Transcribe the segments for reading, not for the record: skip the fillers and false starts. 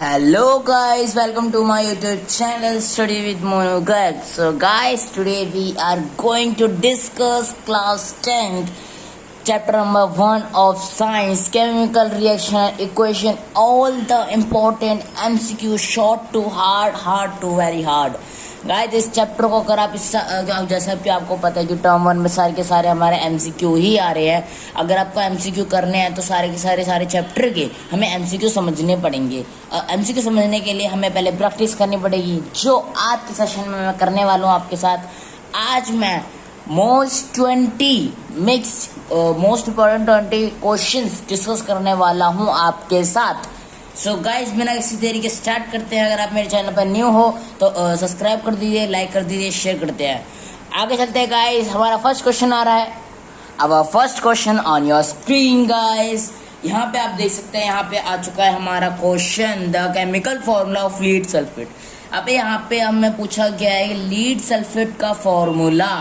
Hello guys, welcome to my YouTube channel Study with Monu Garg. So guys, today we are going to discuss class 10th chapter number 1 of science, chemical reaction equation, all the important MCQ, short to hard to very hard. Guys इस chapter को अगर आप जैसा कि आपको पता है कि टर्म 1 में सारे के सारे हमारे एमसीक्यू ही आ रहे हैं। अगर आपको एमसीक्यू करने हैं तो सारे के सारे चैप्टर के हमें एमसीक्यू समझने पड़ेंगे। एमसीक्यू समझने के लिए हमें पहले प्रैक्टिस करनी पड़ेगी, जो आज के सेशन में मैं करने वाला हूँ आपके साथ। आज मैं मोस्ट इम्पोर्टेंट 20 क्वेश्चंस डिस्कस करने वाला हूँ आपके साथ। सो गाइज बिना किसी देरी के स्टार्ट करते हैं। अगर आप मेरे चैनल पर न्यू हो तो सब्सक्राइब कर दीजिए, लाइक कर दीजिए, शेयर करते हैं। आगे चलते हैं गाइज। हमारा फर्स्ट क्वेश्चन आ रहा है। अब first question on your screen guys. यहाँ पे आप देख सकते हैं, यहाँ पे आ चुका है हमारा question, the chemical formula of lead sulphate. अब यहाँ पे हमें पूछा गया है लीड सल्फेट का फॉर्मूला,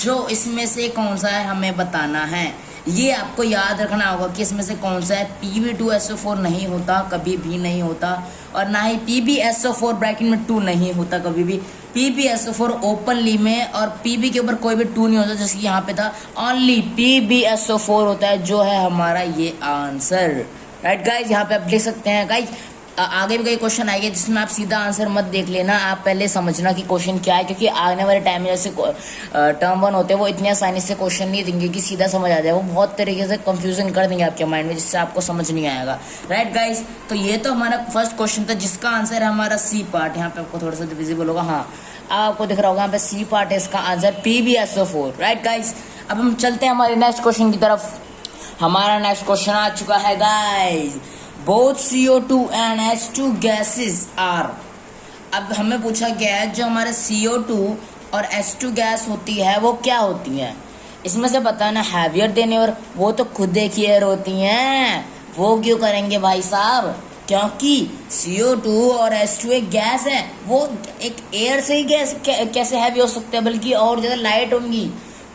जो इसमें से कौन सा है हमें बताना है। ये आपको याद रखना होगा कि इसमें से कौन सा है। Pb2SO4 नहीं होता, कभी भी नहीं होता, और ना ही PbSO4 ब्रैकेट में 2 नहीं होता कभी भी। PbSO4 ओपनली में और Pb के ऊपर कोई भी 2 नहीं होता, जैसे कि यहाँ पे था। ओनली PbSO4 होता है, जो है हमारा ये आंसर। राइट गाइज, यहाँ पे आप लिख सकते हैं। गाइज आगे भी कई क्वेश्चन आएंगे जिसमें आप सीधा आंसर मत देख लेना, आप पहले समझना कि क्वेश्चन क्या है, क्योंकि आने वाले टाइम में जैसे टर्म 1 होते हैं वो इतनी आसानी से क्वेश्चन नहीं देंगे कि सीधा समझ आ जाए। वो बहुत तरीके से कंफ्यूजन कर देंगे आपके माइंड में, जिससे आपको समझ नहीं आएगा। राइट गाइज, तो ये तो हमारा फर्स्ट क्वेश्चन था, जिसका आंसर है हमारा सी पार्ट। यहाँ पे आपको थोड़ा सा विजिबल होगा, हाँ आपको दिख रहा होगा, यहाँ पे सी पार्ट है इसका आंसर PbSO4। राइट गाइज, अब हम चलते हैं हमारे नेक्स्ट क्वेश्चन की तरफ। हमारा नेक्स्ट क्वेश्चन आ चुका है guys, both CO2 and H2 gases are। अब हमें पूछा गया है जो हमारे CO2 और H2 गैस होती है वो क्या होती है। इसमें से बताना हैवियर देने, और वो तो खुद एक एयर होती हैं। वो क्यों करेंगे भाई साहब, क्योंकि CO2 और H2 एक गैस है, वो एक एयर से ही गैस कैसे हैवी हो सकते हैं, बल्कि और ज़्यादा लाइट होंगी।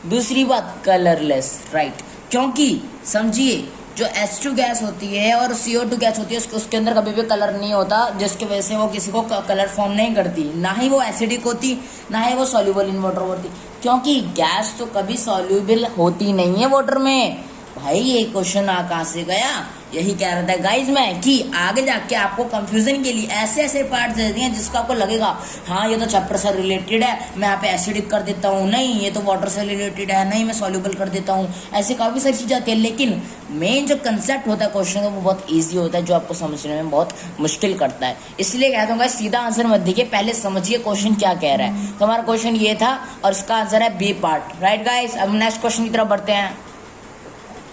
दूसरी बात कलरलेस, राइट, क्योंकि समझिए जो H2 गैस होती है और CO2 गैस होती है उसके अंदर कभी भी कलर नहीं होता, जिसकी वजह से वो किसी को कलर फॉर्म नहीं करती। ना ही वो एसिडिक होती, ना ही वो सॉल्यूबल इन वाटर होती, क्योंकि गैस तो कभी सॉल्यूबल होती नहीं है वाटर में। भाई ये क्वेश्चन आ कहाँ से गया, यही कह रहा था गाइज मैं कि आगे जाके आपको कंफ्यूजन के लिए ऐसे ऐसे पार्ट दे दिए जिसका आपको लगेगा हाँ ये तो चैप्टर से रिलेटेड है, मैं यहाँ पे एसिडिक कर देता हूँ, नहीं ये तो वाटर से रिलेटेड है, नहीं मैं सॉल्यूबल कर देता हूँ। ऐसे काफ़ी सारी चीज़ें आती है, लेकिन मेन जो कंसेप्ट होता है क्वेश्चन का वो बहुत ईजी होता है, जो आपको समझने में बहुत मुश्किल करता है। इसलिए कहता हूँ सीधा आंसर मत देखिए, पहले समझिए क्वेश्चन क्या कह रहा है। तो हमारा क्वेश्चन ये था और इसका आंसर है बी पार्ट। राइट गाइज, अब नेक्स्ट क्वेश्चन की तरफ बढ़ते हैं।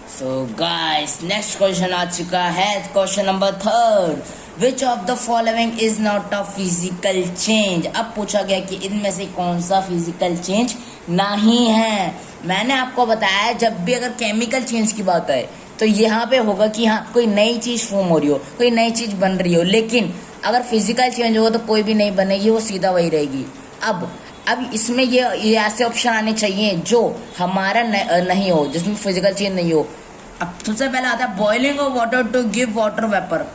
सो गाइस नेक्स्ट क्वेश्चन आ चुका है, question number 3, which of the following is not a physical change. अब पूछा गया कि इनमें से कौन सा फिजिकल चेंज नहीं है। मैंने आपको बताया जब भी अगर केमिकल चेंज की बात है तो यहाँ पे होगा कि हाँ कोई नई चीज फॉर्म हो रही हो, कोई नई चीज बन रही हो, लेकिन अगर फिजिकल चेंज होगा तो कोई भी नहीं बनेगी, वो सीधा वही रहेगी। अब इसमें ये ऐसे ऑप्शन आने चाहिए जो हमारा नहीं हो, जिसमें फिजिकल चेंज नहीं हो। अब सबसे पहले आता है boiling of water to give water vapour.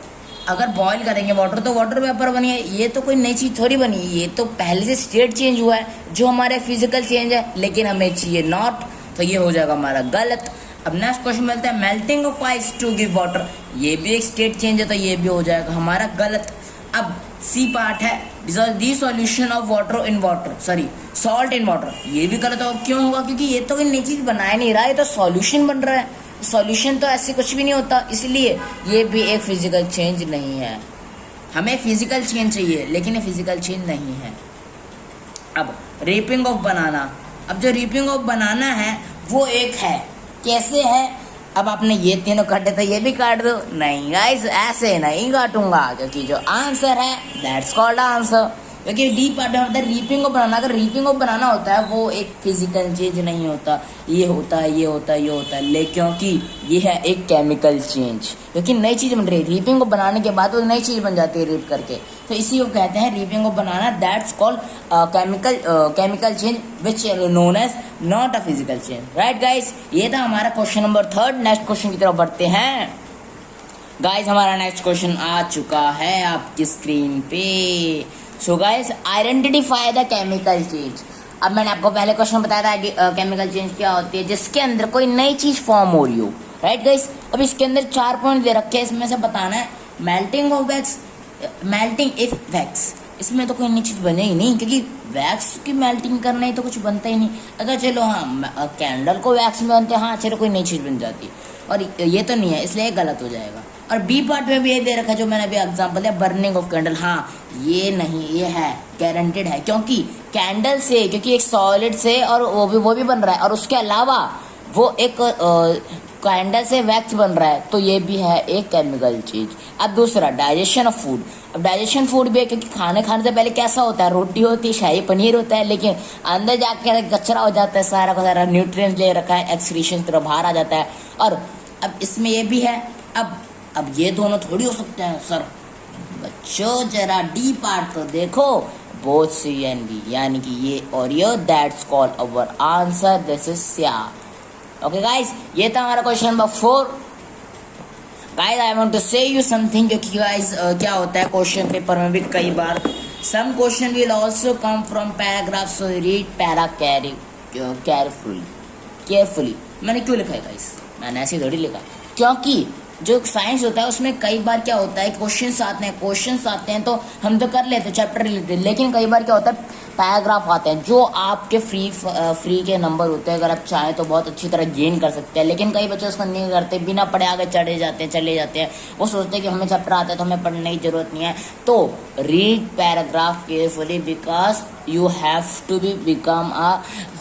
अगर बॉईल करेंगे वाटर तो वाटर वेपर बनी है, ये तो कोई नई चीज थोड़ी बनी, ये तो पहले से स्टेट चेंज हुआ है, जो हमारे फिजिकल चेंज है, लेकिन हमें चाहिए नॉट, तो ये हो जाएगा हमारा गलत। अब नेक्स्ट क्वेश्चन मिलता है melting of ice to give water, ये भी एक स्टेट चेंज है, तो ये भी हो जाएगा हमारा गलत। अब सी पार्ट है dissolution of water in water, sorry salt in water, ये भी गलत होगा। क्यों होगा, क्योंकि ये तो कोई नई चीज बनाया नहीं रहा है, तो सॉल्यूशन बन रहा है। सॉल्यूशन तो ऐसे कुछ भी नहीं होता, इसलिए ये भी एक फिजिकल चेंज नहीं है। हमें फिजिकल चेंज चाहिए, लेकिन ये फिजिकल चेंज नहीं है। अब रीपिंग ऑफ बनाना, अब जो रीपिंग ऑफ बनाना है वो एक है, कैसे है। अब आपने ये तीनों काटे तो ये भी काट दो, नहीं गाइस ऐसे नहीं काटूंगा, क्योंकि जो आंसर है दैट्स कॉल्ड आंसर। क्योंकि डी पार्ट में होता है रीपिंग ऑफ बनाना। अगर रीपिंग ऑफ बनाना होता है वो एक फिजिकल चेंज नहीं होता, ये होता है, ये होता है, ये होता है, लेकिन क्योंकि ये है एक केमिकल चेंज, क्योंकि नई चीज बन रही है। रीपिंग ऑफ बनाने के बाद वो नई चीज बन जाती है रीप करके, तो इसी को कहते हैं ripening of banana. That's called chemical change which known as not a physical change. Right guys, ये था हमारा क्वेश्चन नंबर 3। नेक्स्ट क्वेश्चन की तरफ बढ़ते हैं। गाइस हमारा नेक्स्ट क्वेश्चन आ चुका है आपकी स्क्रीन पे। So guys identify the chemical change. अब मैंने आपको पहले क्वेश्चन बताया था कि केमिकल चेंज क्या होती है, जिसके अंदर कोई नई चीज फॉर्म हो रही हो, राइट गाइस। अब इसके अंदर 4 पॉइंट दे रखे हैं, इसमें से बताना है melting of wax, melting if wax, इसमें तो कोई नई चीज बने ही नहीं, क्योंकि वैक्स की मेल्टिंग करना ही तो कुछ बनता ही नहीं। अगर चलो हाँ कैंडल को वैक्स में बनते हैं, हाँ चलो कोई नई चीज बन जाती है, और ये तो नहीं है, इसलिए गलत हो जाएगा। और बी पार्ट में भी ये दे रखा है जो मैंने अभी एग्जांपल दिया, बर्निंग ऑफ कैंडल, हाँ ये नहीं, ये है गारंटेड है, क्योंकि कैंडल से, क्योंकि एक सॉलिड से और वो भी बन रहा है, और उसके अलावा वो एक कैंडल से वैक्स बन रहा है, तो ये भी है एक केमिकल चीज। अब दूसरा डाइजेशन ऑफ फूड। अब डाइजेशन फूड भी है, क्योंकि खाने से पहले कैसा होता है, रोटी होती है, शाही पनीर होता है, लेकिन अंदर जाके कचरा हो जाता है, सारा का सारा न्यूट्रिएंट्स ले रखा है, एक्सक्रीशन तरह बाहर आ जाता है। और अब इसमें ये भी है, अब ये दोनों थोड़ी हो सकते हैं सर। बच्चों जरा डी पार्ट तो देखो, बोथ सी एंड बी, यानी कि ये और ये, that's called our answer, this is या। ओके गाइस, ये था हमारा question number 4। Guys I want to say you something, क्योंकि गाइस क्या होता है क्वेश्चन पेपर में भी कई बार some question will also come from paragraph, so read para carefully. मैंने क्यों लिखा है गाइस, मैंने ऐसे थोड़ी लिखा, क्योंकि जो साइंस होता है उसमें कई बार क्या होता है क्वेश्चंस आते हैं तो हम तो कर लेते हैं चैप्टर रिलेटेड, लेकिन कई बार क्या होता है पैराग्राफ आते हैं जो आपके फ्री के नंबर होते हैं, अगर आप चाहें तो बहुत अच्छी तरह गेन कर सकते हैं, लेकिन कई बच्चे उसको नहीं करते, बिना पढ़े आगे चले जाते हैं। वो सोचते हैं कि हमें चैप्टर आता है तो हमें पढ़ने की जरूरत नहीं है। तो read paragraph carefully, because you have to become a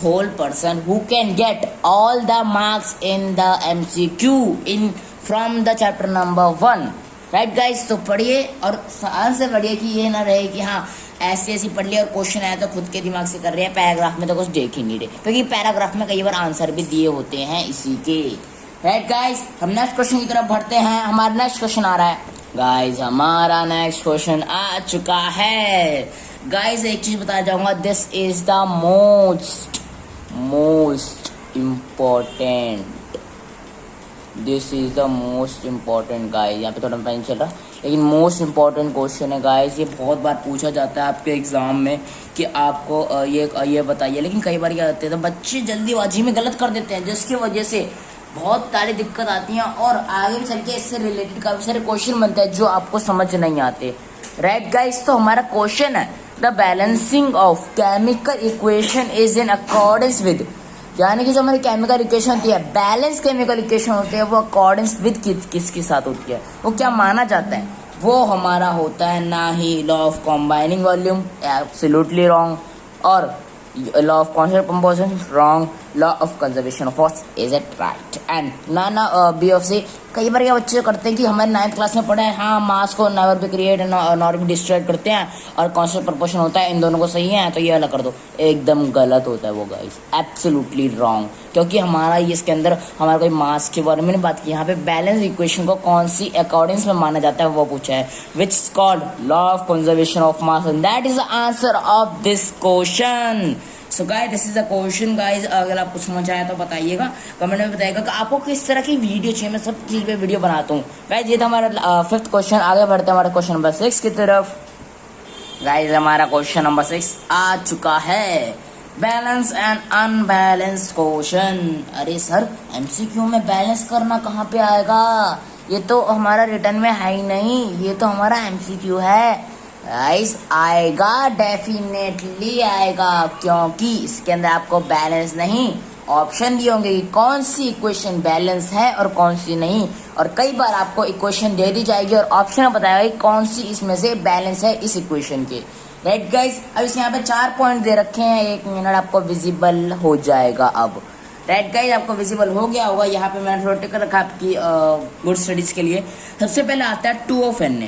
whole person who can get all the marks in the MCQ in from the chapter number 1, right guys। तो पढ़िए और ध्यान से पढ़िए, कि ये ना रहे कि हाँ ऐसी पढ़ लिया और क्वेश्चन आया तो खुद के दिमाग से कर रहे हैं, पैराग्राफ में तो कुछ देख ही नहीं रहे, क्योंकि पैराग्राफ में कई बार आंसर भी दिए होते हैं इसी के, राइट गाइस। हम नेक्स्ट क्वेश्चन की तरफ बढ़ते हैं। हमारा नेक्स्ट क्वेश्चन आ रहा है गाइस, हमारा नेक्स्ट क्वेश्चन आ चुका है। गाइस एक चीज बताना चाहूंगा, this is the most important guys. यहाँ पे थोड़ा पेन चल रहा, लेकिन मोस्ट इम्पोर्टेंट क्वेश्चन है गाइस। ये बहुत बार पूछा जाता है आपके एग्जाम में कि आपको ये बताइए, लेकिन कई बार क्या होता है तो बच्चे जल्दीबाजी में गलत कर देते हैं, जिसकी वजह से बहुत सारी दिक्कत आती हैं, और आगे भी चल के इससे रिलेटेड काफी सारे क्वेश्चन बनते हैं जो आपको समझ नहीं आते, राइट गाइस। तो हमारा क्वेश्चन है the balancing of chemical equation is in accordance with, यानी कि जो हमारी केमिकल इक्वेशन होती है, बैलेंस केमिकल इक्वेशन होती है, वो अकॉर्डेंस विद किसके साथ होती है, वो क्या माना जाता है, वो हमारा होता है ना ही law of combining volume, absolutely wrong, और law of constant composition wrong, law of conservation of force is it right, and ना बी ऑफ सी। कई बार क्या बच्चे करते हैं कि हमारे 9th क्लास में पढ़े हैं, हाँ मास को never be create not be destroyed करते हैं, और कॉन्स्टेंट प्रोपोर्शन होता है, इन दोनों को सही है तो ये अलग कर दो, एकदम गलत होता है वो गाइस, एब्सोल्युटली रॉन्ग। क्योंकि हमारा इसके अंदर हमारा कोई मास के बारे में नहीं बात की, यहाँ पे बैलेंस इक्वेशन को कौन सी अकॉर्डिंग्स में माना जाता है वो पूछा है, which is called law of conservation of mass, and that is the answer of this question. So guys this is the question guys. अगर आपको समझ आया तो बताइएगा, कमेंट में बताइएगा कि आपको किस तरह की वीडियो चाहिए, मैं सब चीज पे वीडियो बनाता हूँ गाइस। ये था हमारा 5th क्वेश्चन। आगे बढ़ते हैं हमारे क्वेश्चन नंबर 6 की तरफ। गाइस हमारा क्वेश्चन नंबर 6 आ चुका है, बैलेंस एंड अनबैलेंस्ड क्वेश्चन। अरे सर एमसीक्यू में बैलेंस करना कहाँ पे आएगा, ये तो हमारा रिटर्न में है ही नहीं, ये तो हमारा एमसीक्यू है गाइस। आएगा, डेफिनेटली आएगा, क्योंकि इसके अंदर आपको बैलेंस नहीं ऑप्शन दिए होंगे कि कौन सी इक्वेशन बैलेंस है और कौन सी नहीं, और कई बार आपको इक्वेशन दे दी जाएगी और ऑप्शन बताएगा कि कौन सी इसमें से बैलेंस है इस इक्वेशन के, राइट गाइस। अब इस यहाँ पे 4 पॉइंट दे रखे हैं, 1 मिनट आपको विजिबल हो जाएगा अब, राइट गाइस आपको विजिबल हो गया होगा। यहाँ पे मैंने थोड़ा टिक रखा आपकी गुड स्टडीज के लिए। सबसे पहले आता है 2 ऑफ n।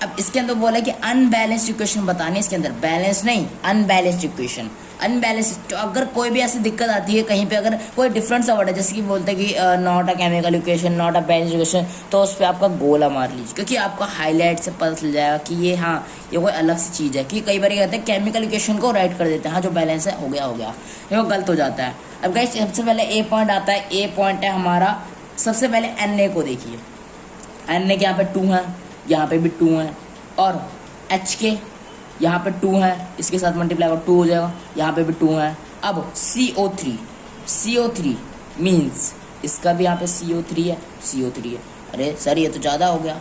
अब इसके अंदर बोला कि अनबैलेंस्ड इक्वेशन बतानी, इसके अंदर बैलेंस नहीं अनबैलेंस्ड इक्वेशन, अनबैलेंस्ड। तो अगर कोई भी ऐसी दिक्कत आती है कहीं पे, अगर कोई डिफरेंट सा वर्ड है जैसे कि बोलते हैं कि not a chemical equation, not a balanced equation, तो उस पर आपका गोला मार लीजिए, क्योंकि आपको हाईलाइट से पता चल जाएगा कि ये हाँ ये कोई अलग सी चीज़ है। कि कई बार ये कहते हैं केमिकल इक्वेशन को राइट कर देते हैं, हाँ जो बैलेंस है हो गया ये वो गलत हो जाता है। अब गाइस सबसे पहले ए पॉइंट आता है, ए पॉइंट है हमारा, सबसे पहले एन ए को देखिए, एन ए के यहाँ पे 2 है, यहाँ पे भी 2 है, और एच के यहाँ पे 2 है, इसके साथ मल्टीप्लाई कर 2 हो जाएगा, यहाँ पे भी 2 है। अब CO3 मीन्स इसका भी यहाँ पे CO3 है। अरे सर ये तो ज़्यादा हो गया,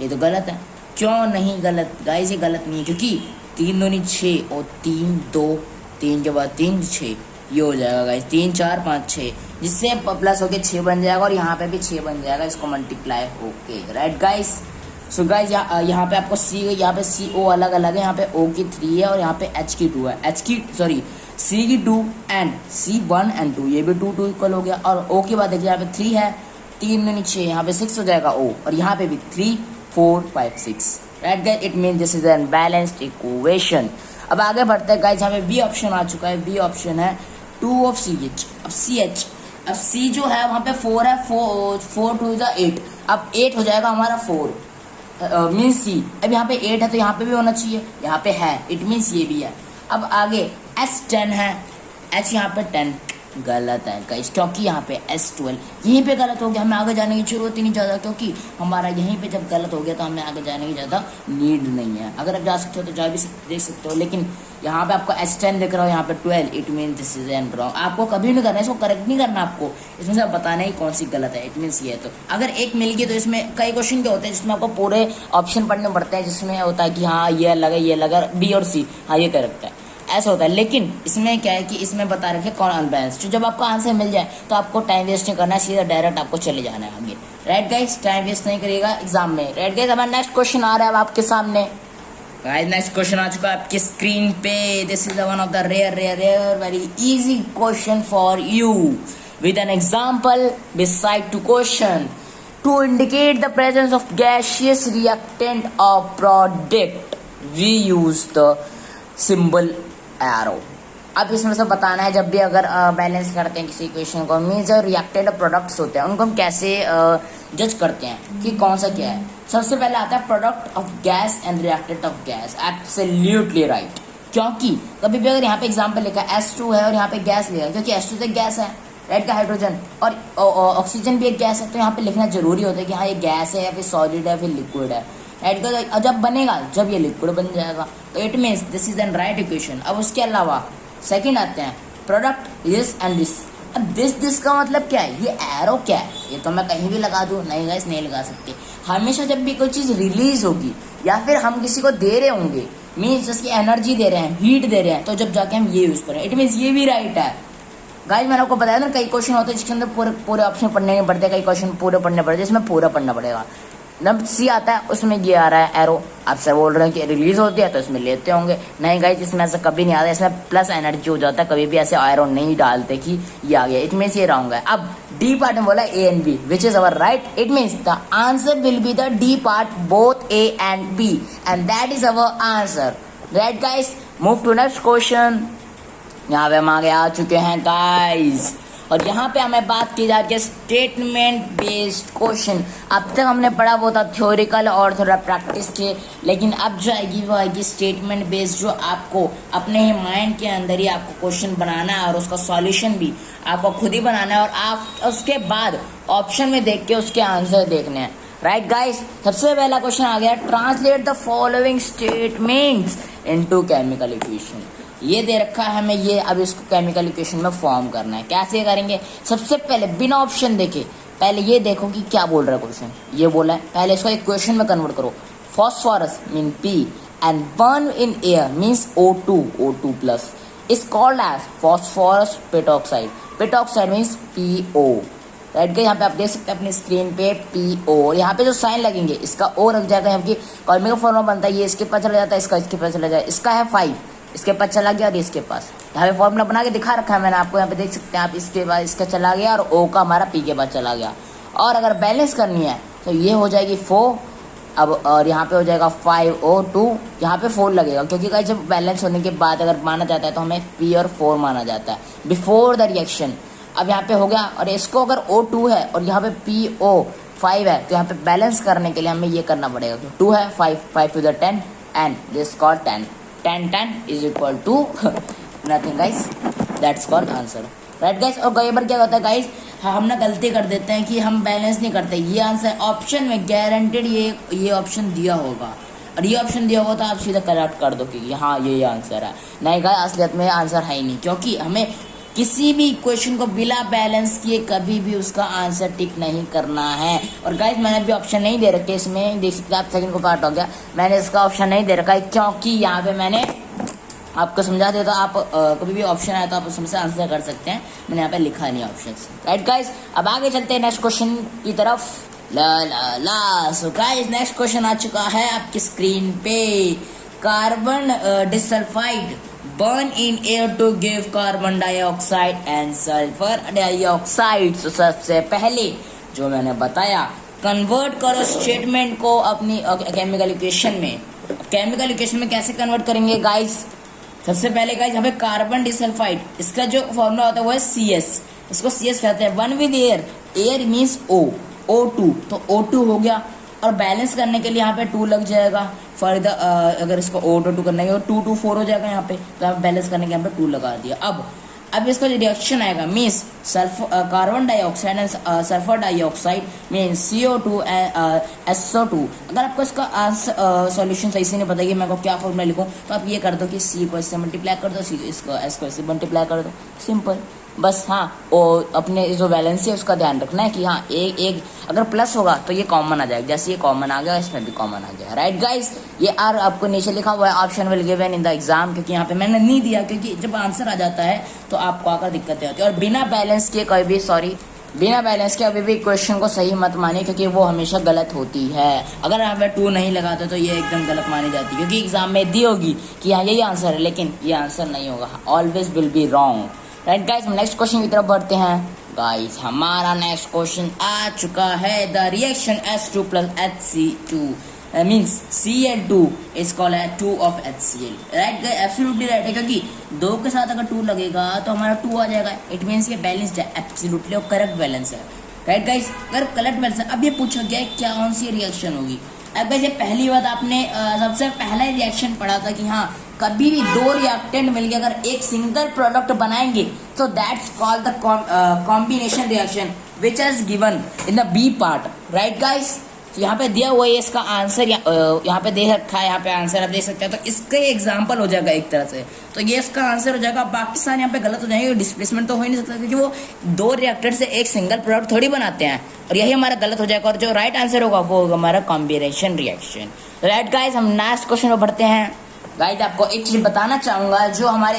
ये तो गलत है। क्यों नहीं गलत गाइस, ये गलत नहीं है क्योंकि 3 दूनी 6 और 3 2, 3 के बाद 3 6, ये हो जाएगा गाइस 3 4 5 6, जिससे प्लस होके 6 बन जाएगा और यहाँ पे भी 6 बन जाएगा, इसको मल्टीप्लाई होके, राइट गाइस। सो गाइस यहाँ पे आपको यहाँ पे CO अलग अलग है, यहाँ पे O की 3 है और यहाँ पे H की 2 है, C की 2 एंड C1 एंड 2, ये भी 2 इक्वल हो गया। और O के बाद देखिए यहाँ पे 3 है, 3 दूनी 6, यहाँ पे 6 हो जाएगा O, और यहाँ पे भी 3 4 5 6, right guys. It mean this is an balanced equation. अब आगे बढ़ते हैं गाइस, यहाँ पे बी ऑप्शन आ चुका है। बी ऑप्शन है 2 ऑफ CH। अब CH, अब C जो है वहाँ पे 4 है, 4 2 is 8, अब 8 हो जाएगा हमारा 4 मीन्स C। अब यहाँ पे 8 है तो यहाँ पे भी होना चाहिए, यहाँ पे है, इट मीन्स ये भी है। अब आगे S10 है, H यहाँ पे 10 गलत है गाइस, क्योंकि यहाँ पे S12 यहीं पे गलत हो गया, हमें आगे जाने की जरूरत ही नहीं ज़्यादा, क्योंकि हमारा यहीं पे जब गलत हो गया तो हमें आगे जाने की ज़्यादा नीड नहीं है। अगर आप जा सकते हो तो जा भी देख सकते हो, लेकिन यहाँ पे आपको S10 दिख रहा हो, यहाँ पे 12, it mean this is an wrong. आपको कभी नहीं करना है, इसको करेक्ट नहीं करना आपको, इसमें से बताना ही कौन सी गलत है, इट मीन्स ये है। तो अगर एक मिल गई तो इसमें कई क्वेश्चन के होते हैं जिसमें आपको पूरे ऑप्शन पढ़ने पड़ते हैं, जिसमें होता है कि हाँ ये लगा B और C, हाँ ये करेक्ट है, ऐसा होता है। लेकिन इसमें क्या है कि इसमें बता रखे कौन अनबैलेंस्ड, तो जब आपको आंसर मिल जाए तो आपको टाइम वेस्ट नहीं करना है, सीधा डायरेक्ट आपको चले जाना है आगे, राइट गाइस। टाइम वेस्ट नहीं करिएगा एग्जाम में, राइट गाइस। हमारा नेक्स्ट क्वेश्चन आ रहा है अब आपके सामने। गाइस नेक्स्ट क्वेश्चन आ चुका है आपकी स्क्रीन पे। This is one of the rare very easy question for you with an example beside to question. To indicate the presence of gaseous reactant of product we use the symbol arrow. अब इसमें से बताना है जब भी अगर balance करते हैं किसी इक्वेशन को, मीन्स जो रिएक्टेड प्रोडक्ट्स होते हैं उनको हम कैसे जज करते हैं कि कौन सा क्या है। सबसे पहले आता है product of gas and reactant of gas, absolutely right. क्योंकि कभी भी अगर यहाँ पे एग्जांपल लिखा है S2 है और यहाँ पे गैस लिखा है, क्योंकि S2 तो एक गैस है, राइट का हाइड्रोजन, और ऑक्सीजन भी एक गैस है, तो यहाँ पे लिखना जरूरी होता है कि हाँ ये गैस है या फिर सॉलिड है फिर लिक्विड है, राइट का। जब बनेगा जब ये लिक्विड बन जाएगा, तो it means this is an right equation. अब उसके अलावा सेकंड आते हैं प्रोडक्ट दिस एंड दिस। अब दिस का मतलब क्या है, ये एरो क्या है, ये तो मैं कहीं भी लगा दूं, नहीं गाइस नहीं लगा सकते। हमेशा जब भी कोई चीज रिलीज होगी या फिर हम किसी को दे रहे होंगे, मीन्स जिसकी एनर्जी दे रहे हैं, हीट दे रहे हैं, तो जब जाके हम ये यूज करें, इट मीन्स ये भी राइट है गाइस। मैंने आपको बताया ना कई क्वेश्चन होते हैं जिसके अंदर पूरे ऑप्शन पढ़ने नहीं पड़ते, कई क्वेश्चन पूरे पढ़ने पड़ते, इसमें पूरा पढ़ना पड़ेगा। जब C आता है उसमें ये आ रहा है एरो, आप सर बोल रहे हैं कि रिलीज होती है तो इसमें लेते होंगे, नहीं गाइस इसमें ऐसा कभी नहीं आता, इसमें प्लस एनर्जी हो जाता है, कभी भी ऐसे एरो नहीं डालते कि ये आ गया, इट मीन्स ये रॉन्ग है। अब डी पार्ट में बोला A and B which is our right, it means the answer will be the D part both A and B and that is our answer, right guys. Move to next question. यहाँ पे हम आगे आ चुके हैं guys, और यहाँ पे हमें बात की जाती है स्टेटमेंट बेस्ड क्वेश्चन। अब तक हमने पढ़ा वो था थ्योरिकल और थोड़ा प्रैक्टिस के, लेकिन अब जो आएगी वो आएगी स्टेटमेंट बेस्ड, जो आपको अपने ही माइंड के अंदर ही आपको क्वेश्चन बनाना है और उसका सॉल्यूशन भी आपको खुद ही बनाना है, और आप उसके बाद ऑप्शन में देख के उसके आंसर देखने हैं, राइट गाइस। सबसे पहला क्वेश्चन आ गया, translate the following statements into chemical equation. ये दे रखा है हमें ये, अब इसको केमिकल इक्वेशन में फॉर्म करना है। कैसे करेंगे, सबसे पहले बिना ऑप्शन देखे पहले ये देखो कि क्या बोल रहा है क्वेश्चन। ये बोला है पहले इसको इक्वेशन में कन्वर्ट करो। Phosphorus mean P and burn in air means O2 plus is called as phosphorus pentoxide. Pentoxide means PO, right. यहाँ पे आप देख सकते हैं अपनी स्क्रीन पे PO, यहाँ पे जो साइन लगेंगे इसका O लग जाएगा, यहाँ की कॉलमी का फॉर्मूला बनता है, ये इसके पास चला जाता है, इसका इसके पास चला जाए, इसका है 5 इसके पास चला गया और इसके पास, यहाँ पे फॉर्मूला बना के दिखा रखा है मैंने आपको, यहाँ पे देख सकते हैं आप, इसके बाद इसका चला गया और O का हमारा P के पास चला गया। और अगर बैलेंस करनी है तो ये हो जाएगी 4, अब और यहाँ पे हो जाएगा 5O2, यहाँ पे 4 लगेगा, क्योंकि गाइस जब बैलेंस होने के बाद अगर माना जाता है तो हमें P और 4 माना जाता है बिफोर द रिएक्शन। अब यहाँ पे हो गया, और इसको अगर O2 है और यहाँ पे PO5 है, तो यहाँ पे बैलेंस करने के लिए हमें ये करना पड़ेगा, 2 है 5 to the 10 and this called 10 is equal to nothing guys, that's called answer। Right guys. और कई बार क्या होता है गाइस, हम ना गलती कर देते हैं कि हम बैलेंस नहीं करते। ये आंसर ऑप्शन में गारंटेड ये ऑप्शन दिया होगा, और ये ऑप्शन दिया होगा तो आप सीधा करेक्ट कर दो कि हाँ ये आंसर है। नहीं गाइस, असलियत में आंसर है ही नहीं, क्योंकि हमें किसी भी क्वेश्चन को बिना बैलेंस किए कभी भी उसका आंसर टिक नहीं करना है। और गाइस मैंने भी ऑप्शन नहीं दे रखे इसमें, देख सकते आप, सेकंड को पार्ट हो गया, मैंने इसका ऑप्शन नहीं दे रखा है क्योंकि यहाँ पे मैंने आपको समझा दिया, तो आप कभी भी ऑप्शन आए तो आप उसमें से आंसर कर सकते हैं। मैंने यहाँ पे लिखा नहीं ऑप्शन, राइट गाइस। अब आगे चलते हैं नेक्स्ट क्वेश्चन की तरफ। ला ला ला सो गाइस नेक्स्ट क्वेश्चन आ चुका है आपकी स्क्रीन पे। Carbon disulphide burn in air to give carbon dioxide and sulfur dioxide। तो सबसे पहले जो मैंने बताया, कन्वर्ट करो स्टेटमेंट को अपनी केमिकल इक्वेशन में। केमिकल इक्वेशन में कैसे कन्वर्ट करेंगे गाइस? सबसे पहले गाइस यहाँ पे कार्बन डिसल्फाइड, इसका जो फॉर्मूला होता है वो है CS, इसको CS कहते हैं। One with air, air means O2, तो O2 हो गया, और बैलेंस करने के लिए यहाँ पे 2 लग जाएगा। फॉर द अगर इसको O2 करना है 2 2 4 हो जाएगा यहाँ पे, तो आप बैलेंस करने के यहाँ पे 2 लगा दिया। अब इसका जो रिएक्शन आएगा means carbon dioxide and sulphur dioxide means CO2 SO2। अगर आपको इसका सॉल्यूशन सही से नहीं पता कि मैं को क्या फॉर्मूला लिखूं, तो आप ये कर दो कि C को इससे मल्टीप्लाई कर दो, C इसको S को इससे मल्टीप्लाई कर दो, सिंपल। बस हाँ, और अपने जो बैलेंस है उसका ध्यान रखना है कि हाँ एक अगर प्लस होगा तो ये कॉमन आ जाएगा, जैसे ये कॉमन आ गया इसमें भी कॉमन आ गया, राइट गाइस। ये आर आपको नीचे लिखा हुआ है option will given in the exam, क्योंकि यहाँ पे मैंने नहीं दिया, क्योंकि जब आंसर आ जाता है तो आपको आकर दिक्कतें होती है। और बिना बैलेंस के अभी भी क्वेश्चन को सही मत मानिए, क्योंकि वो हमेशा गलत होती है। अगर यहाँ पे 2 नहीं लगाते तो ये एकदम गलत मानी जाती है, क्योंकि एग्जाम में दी होगी कि हाँ यही आंसर है, लेकिन ये आंसर नहीं होगा, always will be wrong, right guys. हम नेक्स्ट क्वेश्चन की तरफ बढ़ते हैं गाइस। हमारा नेक्स्ट क्वेश्चन आ चुका है। The reaction H2 plus HC2 means Cl2 is called 2 of HCl, right guys, absolutely right है, क्योंकि 2 के साथ अगर 2 लगेगा तो हमारा 2 आ जाएगा। इट मीन्स ये बैलेंस्ड है, एब्सोल्युटली और करेक्ट बैलेंस है, राइट गाइस। अगर करेक्ट बैलेंस है, अब ये पूछा गया है क्या कौन सी रिएक्शन होगी। अब वैसे पहली बात आपने सबसे पहला रिएक्शन पढ़ा था कि हाँ कभी भी 2 रिएक्टेंट मिलके अगर एक सिंगल प्रोडक्ट बनाएंगे तो that's called the combination reaction which is given in the B part, right guys. यहाँ पे दिया हुआ है इसका आंसर, यहाँ पे दे रखा है, यहाँ पे आंसर आप देख सकते हैं, तो इसका एग्जाम्पल हो जाएगा एक तरह से, तो ये इसका आंसर हो जाएगा। बाकी सारे यहाँ पे गलत हो जाएंगे, डिस्प्लेसमेंट तो हो ही नहीं सकता, क्योंकि वो 2 रिएक्टर से एक सिंगल प्रोडक्ट थोड़ी बनाते हैं, और यही हमारा गलत हो जाएगा। और जो राइट आंसर होगा वो होगा हमारा कॉम्बिनेशन रिएक्शन, राइट गाइस। हम नेक्स्ट क्वेश्चन में बढ़ते हैं गाइस। आपको एक चीज बताना चाहूंगा, जो हमारे